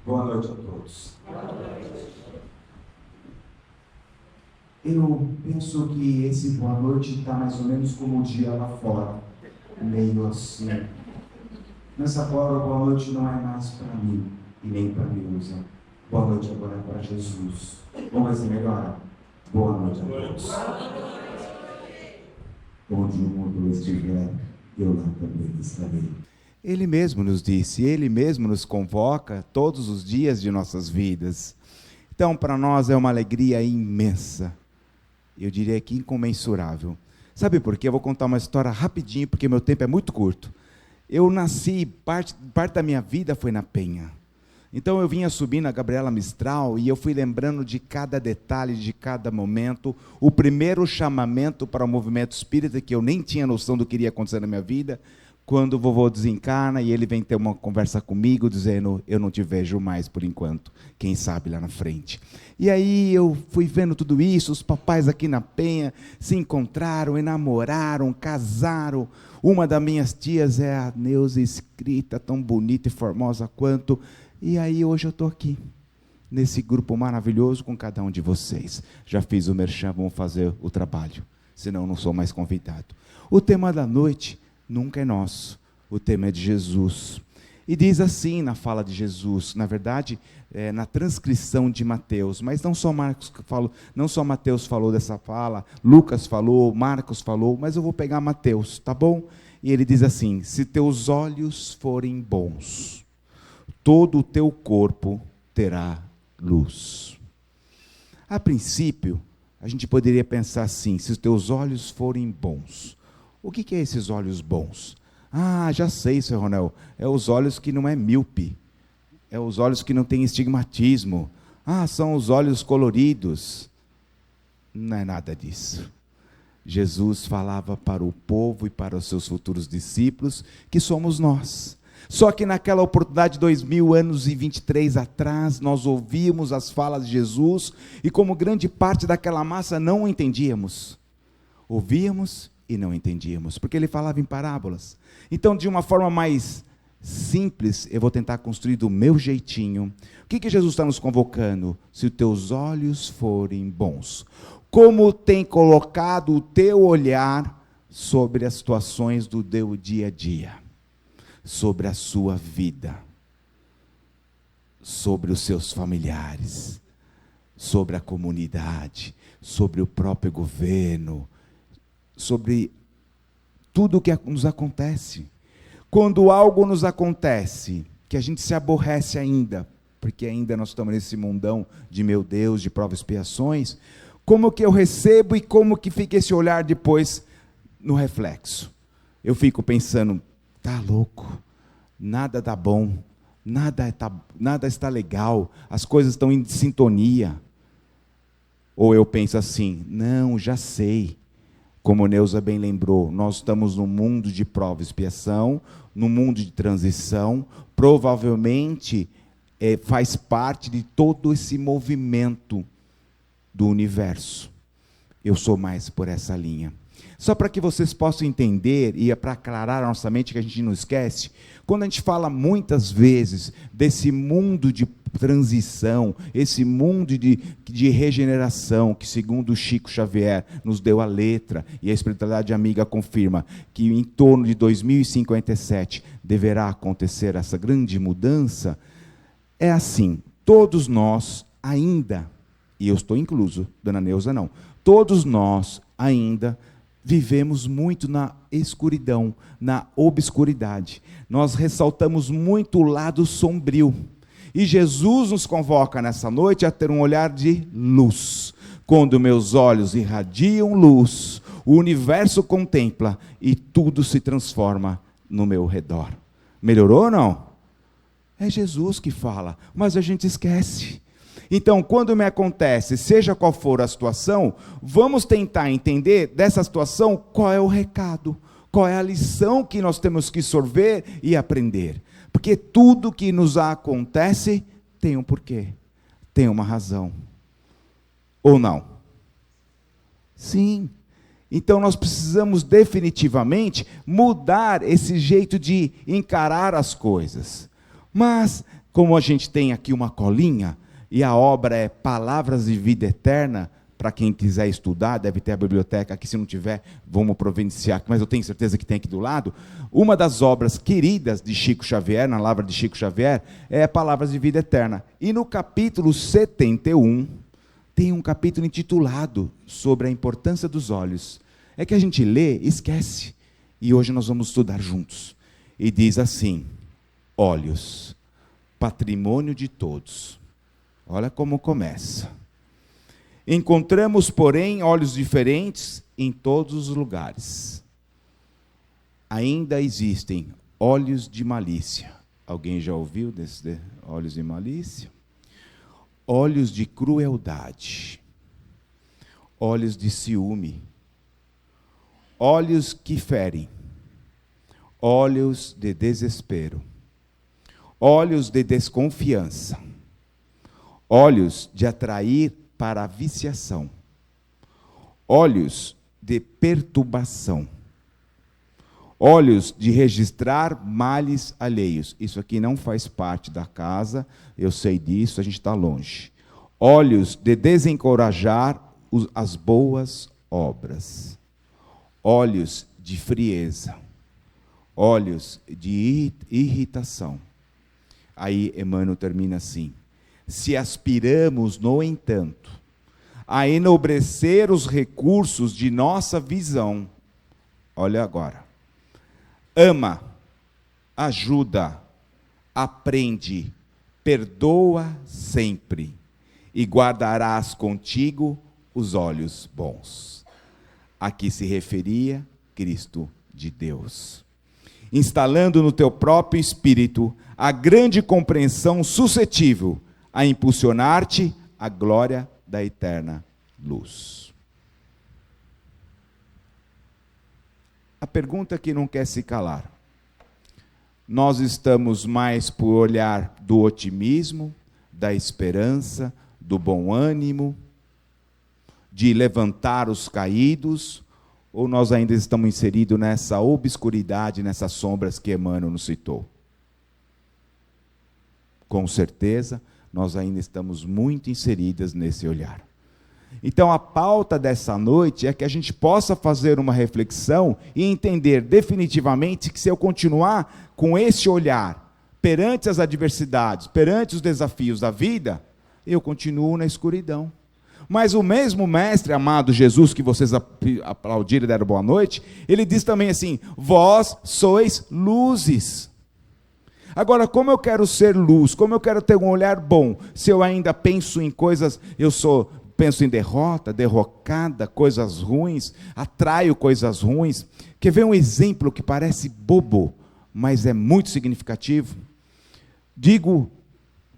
Boa noite a todos. Eu penso que esse boa noite está mais ou menos como o dia lá fora, meio assim. Nessa hora, boa noite não é mais para mim e nem para Neuza. Boa noite agora é para Jesus. Vamos ver se melhora. Boa noite a todos. Onde o mundo estiver, eu lá também estarei. Ele mesmo nos disse, Ele mesmo nos convoca todos os dias de nossas vidas. Então, para nós é uma alegria imensa. Eu diria que incomensurável. Sabe por quê? Eu vou contar uma história rapidinho, porque meu tempo é muito curto. Eu nasci, parte da minha vida foi na Penha. Então eu vinha subindo a Gabriela Mistral e eu fui lembrando de cada detalhe, de cada momento. O primeiro chamamento para o movimento espírita, que eu nem tinha noção do que iria acontecer na minha vida, quando o vovô desencarna e ele vem ter uma conversa comigo, dizendo, eu não te vejo mais por enquanto, quem sabe lá na frente. E aí eu fui vendo tudo isso, os papais aqui na Penha se encontraram, enamoraram, casaram. Uma das minhas tias é a Neuza Escrita, tão bonita e formosa quanto. E aí hoje eu estou aqui, nesse grupo maravilhoso com cada um de vocês. Já fiz o merchan, vamos fazer o trabalho, senão não sou mais convidado. O tema da noite nunca é nosso, o tema é de Jesus. E diz assim na fala de Jesus, na verdade, na transcrição de Mateus, mas não só Mateus falou dessa fala, Lucas falou, Marcos falou, mas eu vou pegar Mateus, tá bom? E ele diz assim, se teus olhos forem bons, todo o teu corpo terá luz. A princípio, a gente poderia pensar assim, se os teus olhos forem bons, o que é esses olhos bons? Ah, já sei, Sr. Ronel, é os olhos que não é míope, é os olhos que não tem estigmatismo, são os olhos coloridos. Não é nada disso. Jesus falava para o povo e para os seus futuros discípulos, que somos nós. Só que naquela oportunidade, 2000 anos e 23 atrás, nós ouvíamos as falas de Jesus, e como grande parte daquela massa não o entendíamos. Ouvíamos e não entendíamos, porque ele falava em parábolas. Então, de uma forma mais simples, eu vou tentar construir do meu jeitinho. O que Jesus está nos convocando? Se os teus olhos forem bons. Como tem colocado o teu olhar sobre as situações do teu dia a dia, sobre a sua vida, sobre os seus familiares, sobre a comunidade, sobre o próprio governo, sobre tudo o que nos acontece. Quando algo nos acontece, que a gente se aborrece ainda, porque ainda nós estamos nesse mundão de meu Deus, de provas e expiações, como que eu recebo e como que fica esse olhar depois no reflexo? Eu fico pensando, tá louco, nada dá bom, nada está legal, as coisas estão em sintonia. Ou eu penso assim, não, já sei. Como Neuza bem lembrou, nós estamos num mundo de prova e expiação, num mundo de transição, provavelmente faz parte de todo esse movimento do universo. Eu sou mais por essa linha. Só para que vocês possam entender, e para aclarar a nossa mente, que a gente não esquece, quando a gente fala muitas vezes desse mundo de transição, esse mundo de regeneração, que segundo Chico Xavier nos deu a letra, e a espiritualidade amiga confirma, que em torno de 2057 deverá acontecer essa grande mudança, é assim, todos nós ainda, e eu estou incluso, dona Neuza não, todos nós ainda vivemos muito na escuridão, na obscuridade. Nós ressaltamos muito o lado sombrio. E Jesus nos convoca nessa noite a ter um olhar de luz. Quando meus olhos irradiam luz, o universo contempla e tudo se transforma no meu redor. Melhorou ou não? É Jesus que fala, mas a gente esquece. Então, quando me acontece, seja qual for a situação, vamos tentar entender dessa situação qual é o recado, qual é a lição que nós temos que sorver e aprender. Porque tudo que nos acontece tem um porquê, tem uma razão. Ou não? Sim. Então nós precisamos definitivamente mudar esse jeito de encarar as coisas. Mas Como a gente tem aqui uma colinha, e a obra é Palavras de Vida Eterna, para quem quiser estudar, deve ter a biblioteca aqui, se não tiver, vamos providenciar, mas eu tenho certeza que tem aqui do lado. Uma das obras queridas de Chico Xavier, na lavra de Chico Xavier, é Palavras de Vida Eterna. E no capítulo 71, tem um capítulo intitulado sobre a importância dos olhos. É que a gente lê e esquece, e hoje nós vamos estudar juntos. E diz assim: olhos, patrimônio de todos. Olha como começa. Encontramos, porém, olhos diferentes em todos os lugares. Ainda existem olhos de malícia. Alguém já ouviu desses olhos de malícia? Olhos de crueldade. Olhos de ciúme. Olhos que ferem. Olhos de desespero. Olhos de desconfiança. Olhos de atrair para a viciação, olhos de perturbação, olhos de registrar males alheios. Isso aqui não faz parte da casa, eu sei disso, a gente está longe. Olhos de desencorajar as boas obras, olhos de frieza, olhos de irritação. Aí Emmanuel termina assim: se aspiramos, no entanto, a enobrecer os recursos de nossa visão, olha agora, ama, ajuda, aprende, perdoa sempre, e guardarás contigo os olhos bons. A que se referia Cristo de Deus. Instalando no teu próprio espírito a grande compreensão suscetível a impulsionar-te à glória da eterna luz. A pergunta que não quer se calar: nós estamos mais por olhar do otimismo, da esperança, do bom ânimo, de levantar os caídos, ou nós ainda estamos inseridos nessa obscuridade, nessas sombras que Emmanuel nos citou? Com certeza, nós ainda estamos muito inseridas nesse olhar. Então, a pauta dessa noite é que a gente possa fazer uma reflexão e entender definitivamente que se eu continuar com esse olhar perante as adversidades, perante os desafios da vida, eu continuo na escuridão. Mas o mesmo mestre amado Jesus, que vocês aplaudiram e deram boa noite, ele diz também assim: vós sois luzes. Agora, como eu quero ser luz, como eu quero ter um olhar bom, se eu ainda penso em coisas, penso em derrota, derrocada, coisas ruins, atraio coisas ruins. Quer ver um exemplo que parece bobo, mas é muito significativo? Digo,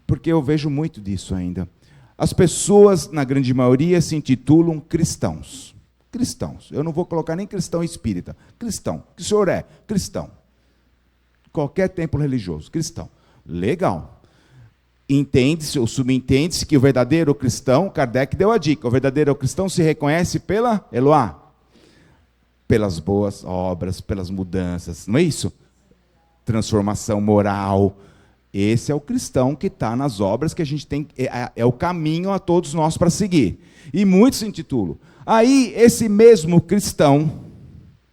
porque eu vejo muito disso ainda. As pessoas, na grande maioria, se intitulam cristãos. Cristãos. Eu não vou colocar nem cristão espírita. Cristão. O que o senhor é? Cristão. Qualquer templo religioso, cristão. Legal. Entende-se ou subentende-se que o verdadeiro cristão, Kardec deu a dica, o verdadeiro cristão se reconhece pela, Eloá, pelas boas obras, pelas mudanças, não é isso? Transformação moral. Esse é o cristão que está nas obras que a gente tem, é o caminho a todos nós para seguir. E muitos se intitulam. Aí, esse mesmo cristão,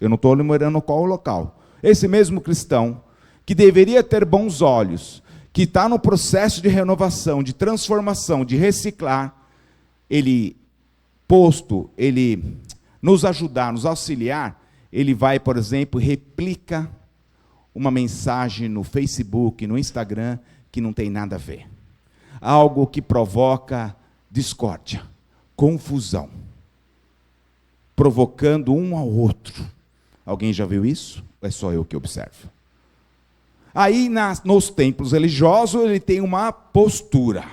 eu não estou lembrando qual o local, esse mesmo cristão, que deveria ter bons olhos, que está no processo de renovação, de transformação, de reciclar, ele nos ajudar, nos auxiliar, ele vai, por exemplo, replica uma mensagem no Facebook, no Instagram, que não tem nada a ver. Algo que provoca discórdia, confusão, provocando um ao outro. Alguém já viu isso? Ou é só eu que observo? Aí, nos templos religiosos, ele tem uma postura.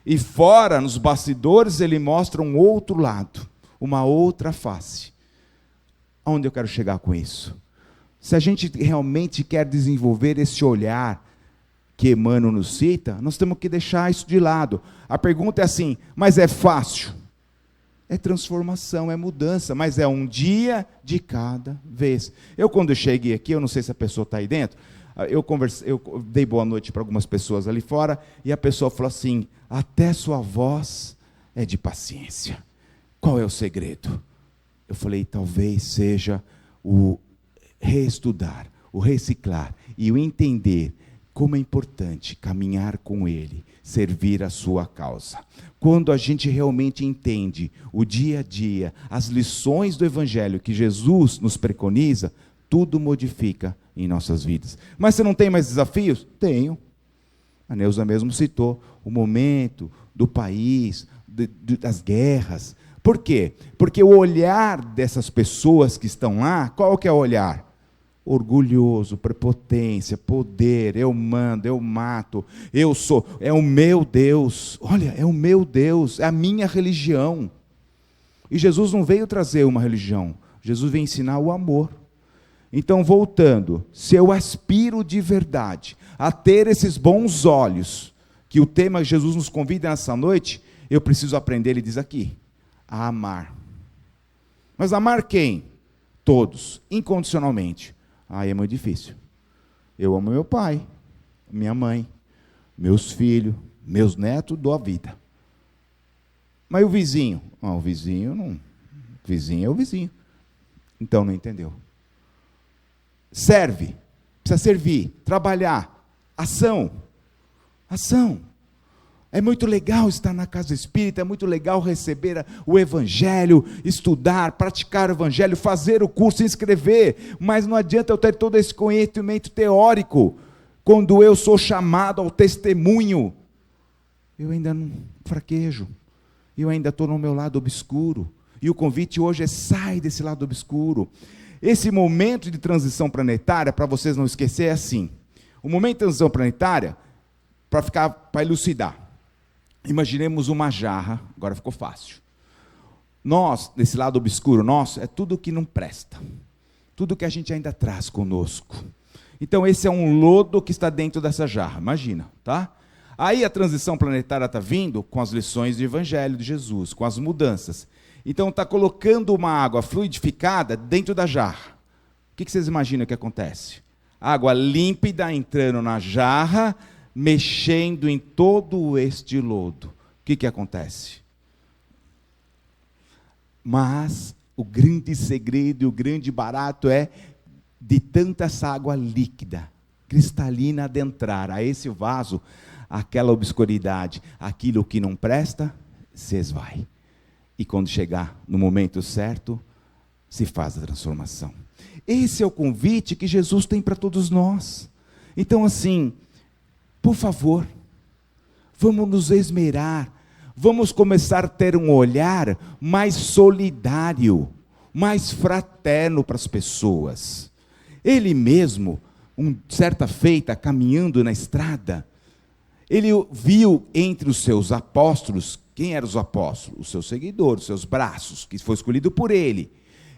E fora, nos bastidores, ele mostra um outro lado, uma outra face. Aonde eu quero chegar com isso? Se a gente realmente quer desenvolver esse olhar que Emmanuel nos cita, nós temos que deixar isso de lado. A pergunta é assim: mas é fácil? É transformação, é mudança, mas é um dia de cada vez. Quando eu cheguei aqui, eu não sei se a pessoa está aí dentro, Eu dei boa noite para algumas pessoas ali fora, e a pessoa falou assim: até sua voz é de paciência. Qual é o segredo? Eu falei: talvez seja o reestudar, o reciclar e o entender como é importante caminhar com Ele, servir a sua causa. Quando a gente realmente entende o dia a dia, as lições do Evangelho que Jesus nos preconiza, tudo modifica em nossas vidas. Mas você não tem mais desafios? Tenho. A Neuza mesmo citou o momento do país, das guerras. Por quê? Porque o olhar dessas pessoas que estão lá, qual que é o olhar? Orgulhoso, prepotência, poder, eu mando, eu mato, eu sou, é o meu Deus, olha, é o meu Deus, é a minha religião. E Jesus não veio trazer uma religião, Jesus veio ensinar o amor. Então, voltando, se eu aspiro de verdade a ter esses bons olhos, que o tema que Jesus nos convida nessa noite, eu preciso aprender, ele diz aqui, a amar. Mas amar quem? Todos, incondicionalmente. Aí é muito difícil. Eu amo meu pai, minha mãe, meus filhos, meus netos, dou a vida. Mas o vizinho? O vizinho não. O vizinho é o vizinho. Então não entendeu. Serve, precisa servir, trabalhar, ação. Ação. É muito legal estar na casa espírita, é muito legal receber o Evangelho, estudar, praticar o Evangelho, fazer o curso, inscrever, mas não adianta eu ter todo esse conhecimento teórico, quando eu sou chamado ao testemunho, eu ainda não fraquejo, eu ainda estou no meu lado obscuro, e o convite hoje é: sai desse lado obscuro. Esse momento de transição planetária, para vocês não esquecerem, é assim, o momento de transição planetária, para elucidar, imaginemos uma jarra, agora ficou fácil. Nós, nesse lado obscuro nosso, é tudo que não presta. Tudo que a gente ainda traz conosco. Então, esse é um lodo que está dentro dessa jarra, imagina, tá? Aí a transição planetária está vindo com as lições do Evangelho de Jesus, com as mudanças. Então, está colocando uma água fluidificada dentro da jarra. O que vocês imaginam que acontece? Água límpida entrando na jarra, mexendo em todo este lodo. O que acontece? Mas o grande segredo e o grande barato é de tanta essa água líquida, cristalina, adentrar a esse vaso, aquela obscuridade, aquilo que não presta, se esvai. E quando chegar no momento certo, se faz a transformação. Esse é o convite que Jesus tem para todos nós. Então, assim, por favor, vamos nos esmerar, vamos começar a ter um olhar mais solidário, mais fraterno para as pessoas. Ele mesmo, certa feita, caminhando na estrada, ele viu entre os seus apóstolos, quem eram os apóstolos? Os seus seguidores, os seus braços, que foi escolhido por ele.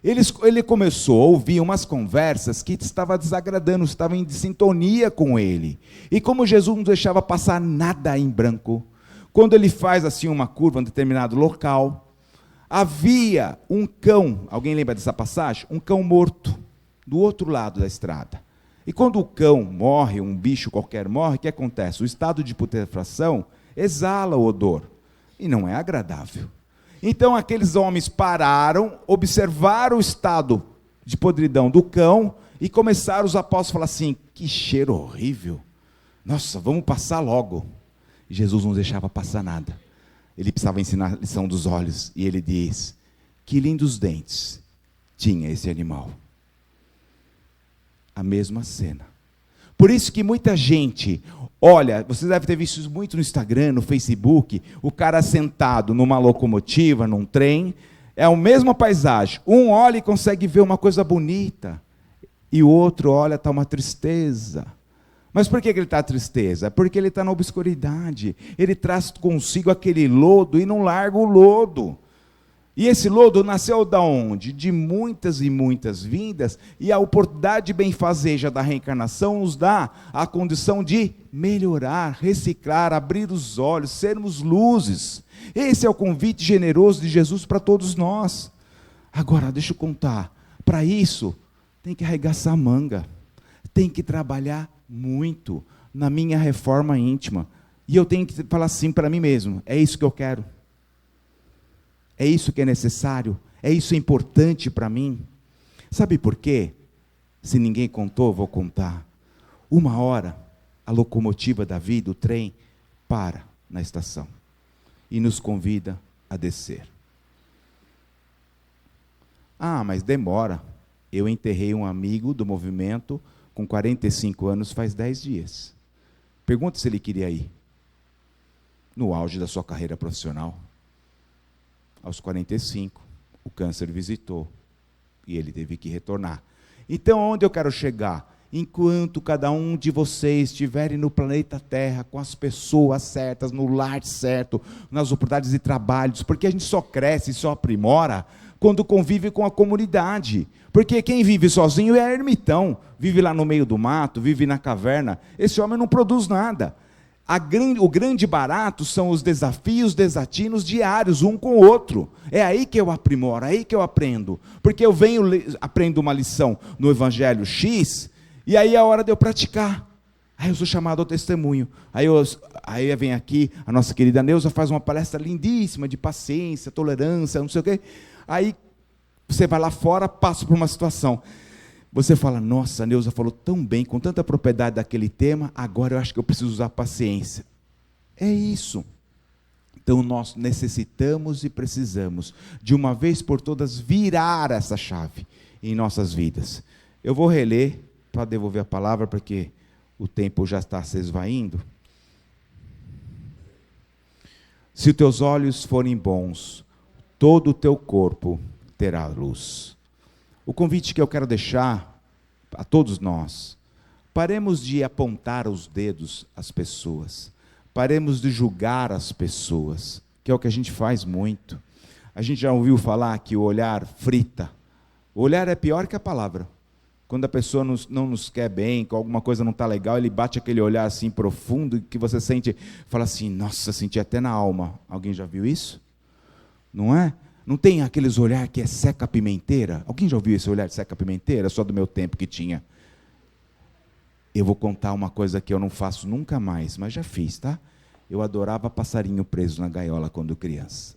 Ele começou a ouvir umas conversas que estavam desagradando, estavam em sintonia com ele. E como Jesus não deixava passar nada em branco, quando ele faz assim uma curva em um determinado local, havia um cão, alguém lembra dessa passagem? Um cão morto, do outro lado da estrada. E quando o cão morre, um bicho qualquer morre, o que acontece? O estado de putrefação exala o odor, e não é agradável. Então aqueles homens pararam, observaram o estado de podridão do cão e começaram os apóstolos a falar assim: que cheiro horrível, nossa, vamos passar logo. E Jesus não deixava passar nada, ele precisava ensinar a lição dos olhos, e ele diz: que lindos dentes tinha esse animal. A mesma cena. Por isso que muita gente, olha, você deve ter visto isso muito no Instagram, no Facebook, o cara sentado numa locomotiva, num trem, é a mesma paisagem, um olha e consegue ver uma coisa bonita, e o outro olha, está uma tristeza. Mas por que ele está tristeza? Porque ele está na obscuridade, ele traz consigo aquele lodo e não larga o lodo. E esse lodo nasceu da onde? De muitas e muitas vindas, e a oportunidade benfazeja da reencarnação nos dá a condição de melhorar, reciclar, abrir os olhos, sermos luzes. Esse é o convite generoso de Jesus para todos nós. Agora, deixa eu contar, para isso, tem que arregaçar a manga, tem que trabalhar muito, na minha reforma íntima. E eu tenho que falar assim para mim mesmo: é isso que eu quero? É isso que é necessário? É isso importante para mim? Sabe por quê? Se ninguém contou, vou contar. Uma hora, a locomotiva da vida, o trem, para na estação e nos convida a descer. Ah, mas demora. Eu enterrei um amigo do movimento com 45 anos faz 10 dias. Pergunta se ele queria ir. No auge da sua carreira profissional. Aos 45, o câncer visitou e ele teve que retornar. Então, onde eu quero chegar? Enquanto cada um de vocês estiverem no planeta Terra, com as pessoas certas, no lar certo, nas oportunidades de trabalho, porque a gente só cresce, só aprimora quando convive com a comunidade. Porque quem vive sozinho é ermitão, vive lá no meio do mato, vive na caverna. Esse homem não produz nada. O grande barato são os desafios, desatinos diários, um com o outro. É aí que eu aprimoro, é aí que eu aprendo. Porque eu aprendo uma lição no Evangelho X, e aí é a hora de eu praticar. Aí eu sou chamado ao testemunho. Aí vem aqui, a nossa querida Neuza faz uma palestra lindíssima de paciência, tolerância, não sei o quê. Aí você vai lá fora, passa por uma situação. Você fala: nossa, a Neuza falou tão bem, com tanta propriedade daquele tema, agora eu acho que eu preciso usar paciência. É isso. Então nós necessitamos e precisamos, de uma vez por todas, virar essa chave em nossas vidas. Eu vou reler, para devolver a palavra, porque o tempo já está se esvaindo. Se os teus olhos forem bons, todo o teu corpo terá luz. O convite que eu quero deixar a todos nós: paremos de apontar os dedos às pessoas, paremos de julgar as pessoas, que é o que a gente faz muito. A gente já ouviu falar que o olhar frita. O olhar é pior que a palavra. Quando a pessoa não nos quer bem, que alguma coisa não está legal, ele bate aquele olhar assim profundo, que você sente, fala assim: nossa, senti até na alma. Alguém já viu isso? Não é? Não tem aqueles olhar que é seca-pimenteira? Alguém já ouviu esse olhar de seca-pimenteira? Só do meu tempo que tinha. Eu vou contar uma coisa que eu não faço nunca mais, mas já fiz, tá? Eu adorava passarinho preso na gaiola quando criança.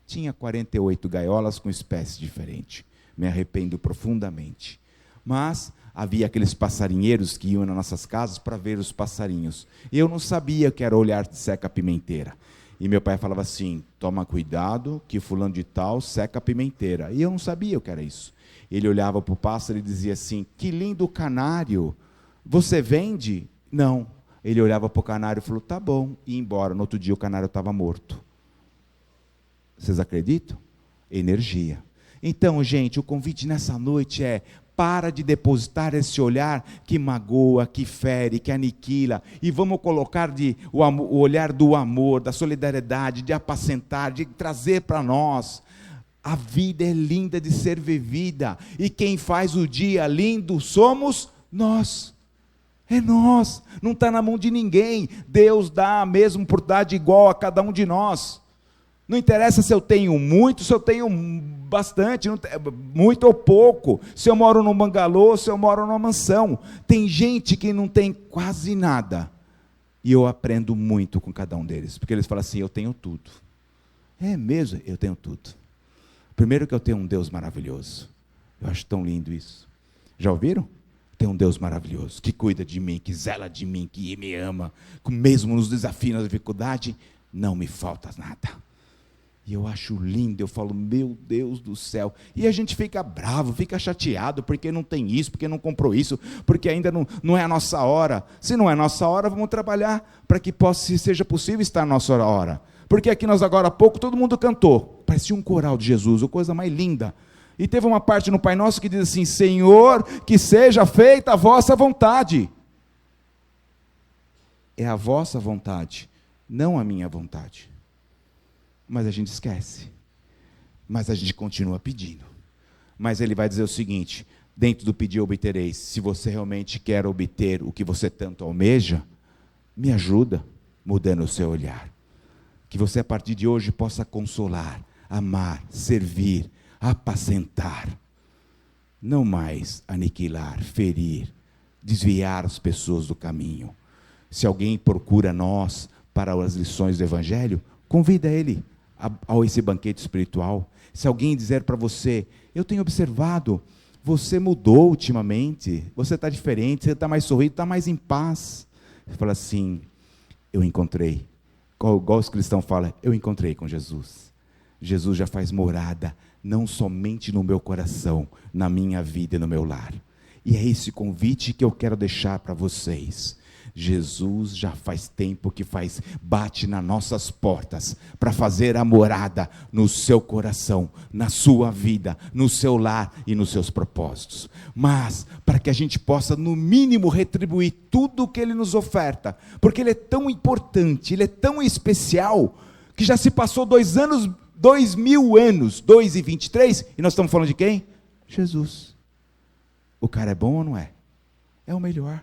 Tinha 48 gaiolas com espécies diferentes. Me arrependo profundamente. Mas havia aqueles passarinheiros que iam nas nossas casas para ver os passarinhos. Eu não sabia que era olhar de seca-pimenteira. E meu pai falava assim: toma cuidado que fulano de tal seca a pimenteira. E eu não sabia o que era isso. Ele olhava para o pássaro e dizia assim: que lindo canário, você vende? Não. Ele olhava para o canário e falou: tá bom, e ia embora. No outro dia o canário estava morto. Vocês acreditam? Energia. Então, gente, o convite nessa noite é: para de depositar esse olhar que magoa, que fere, que aniquila, e vamos colocar o olhar do amor, da solidariedade, de apacentar, de trazer para nós. A vida é linda de ser vivida, e quem faz o dia lindo somos nós. É nós, não está na mão de ninguém. Deus dá a mesma oportunidade igual a cada um de nós. Não interessa se eu tenho muito, se eu tenho bastante, muito ou pouco, se eu moro num bangalô, se eu moro numa mansão. Tem gente que não tem quase nada, e eu aprendo muito com cada um deles, porque eles falam assim: eu tenho tudo. É mesmo? Eu tenho tudo. Primeiro que eu tenho um Deus maravilhoso. Eu acho tão lindo isso. Já ouviram? Tem um Deus maravilhoso, que cuida de mim, que zela de mim, que me ama, mesmo nos desafios, na dificuldade, não me falta nada. E eu acho lindo, eu falo: meu Deus do céu. E a gente fica bravo, fica chateado, porque não tem isso, porque não comprou isso, porque ainda não é a nossa hora. Se não é a nossa hora, vamos trabalhar para que seja possível estar a nossa hora. Porque aqui nós agora há pouco, todo mundo cantou. Parecia um coral de Jesus, a coisa mais linda. E teve uma parte no Pai Nosso que diz assim: Senhor, que seja feita a vossa vontade. É a vossa vontade, não a minha vontade. Mas a gente esquece. Mas a gente continua pedindo. Mas ele vai dizer o seguinte: dentro do pedir obtereis. Se você realmente quer obter o que você tanto almeja, me ajuda mudando o seu olhar. Que você a partir de hoje possa consolar, amar, servir, apacentar. Não mais aniquilar, ferir, desviar as pessoas do caminho. Se alguém procura nós para as lições do Evangelho, convida ele a esse banquete espiritual. Se alguém dizer para você, eu tenho observado, você mudou ultimamente, você está diferente, você está mais sorrido, está mais em paz. Você fala assim, eu encontrei, igual os cristãos falam, eu encontrei com Jesus. Jesus já faz morada, não somente no meu coração, na minha vida e no meu lar. E é esse convite que eu quero deixar para vocês. Jesus já faz tempo que bate nas nossas portas para fazer a morada no seu coração, na sua vida, no seu lar e nos seus propósitos. Mas para que a gente possa no mínimo retribuir tudo o que Ele nos oferta, porque Ele é tão importante, Ele é tão especial, que já se passou 2000 anos, 2023, e nós estamos falando de quem? Jesus. O cara é bom ou não é? É o melhor.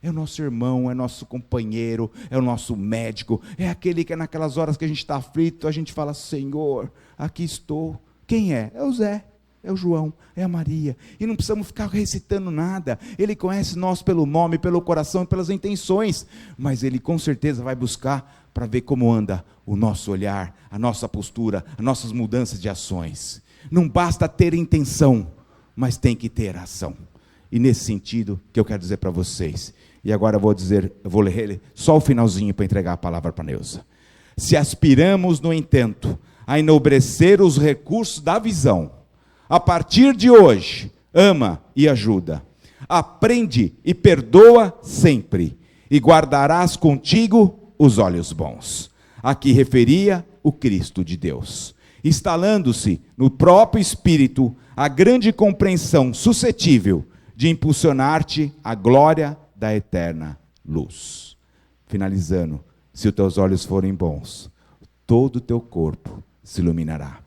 É o nosso irmão, é nosso companheiro, é o nosso médico, é aquele que naquelas horas que a gente está aflito, a gente fala, Senhor, aqui estou. Quem é? É o Zé, é o João, é a Maria. E não precisamos ficar recitando nada. Ele conhece nós pelo nome, pelo coração e pelas intenções. Mas Ele com certeza vai buscar para ver como anda o nosso olhar, a nossa postura, as nossas mudanças de ações. Não basta ter intenção, mas tem que ter ação. E nesse sentido que eu quero dizer para vocês, e agora eu vou ler só o finalzinho para entregar a palavra para a Neuza. Se aspiramos, no entanto, a enobrecer os recursos da visão, a partir de hoje, ama e ajuda, aprende e perdoa sempre, e guardarás contigo os olhos bons. Aqui referia o Cristo de Deus, instalando-se no próprio Espírito a grande compreensão suscetível de impulsionar-te à glória da eterna luz. Finalizando, se os teus olhos forem bons, todo o teu corpo se iluminará.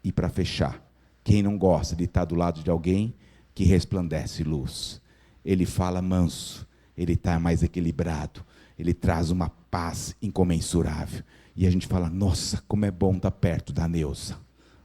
E para fechar, quem não gosta de estar do lado de alguém que resplandece luz? Ele fala manso, ele está mais equilibrado, ele traz uma paz incomensurável. E a gente fala, nossa, como é bom estar perto da Neuza,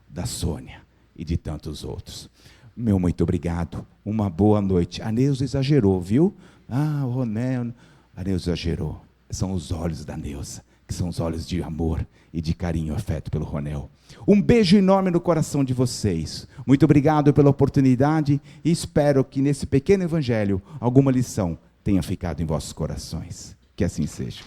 da Sônia e de tantos outros. Meu muito obrigado, uma boa noite. A Neuza exagerou, viu? O Ronel, a Neuza exagerou. São os olhos da Neuza, que são os olhos de amor e de carinho e afeto pelo Ronel. Um beijo enorme no coração de vocês. Muito obrigado pela oportunidade e espero que nesse pequeno evangelho alguma lição tenha ficado em vossos corações. Que assim seja.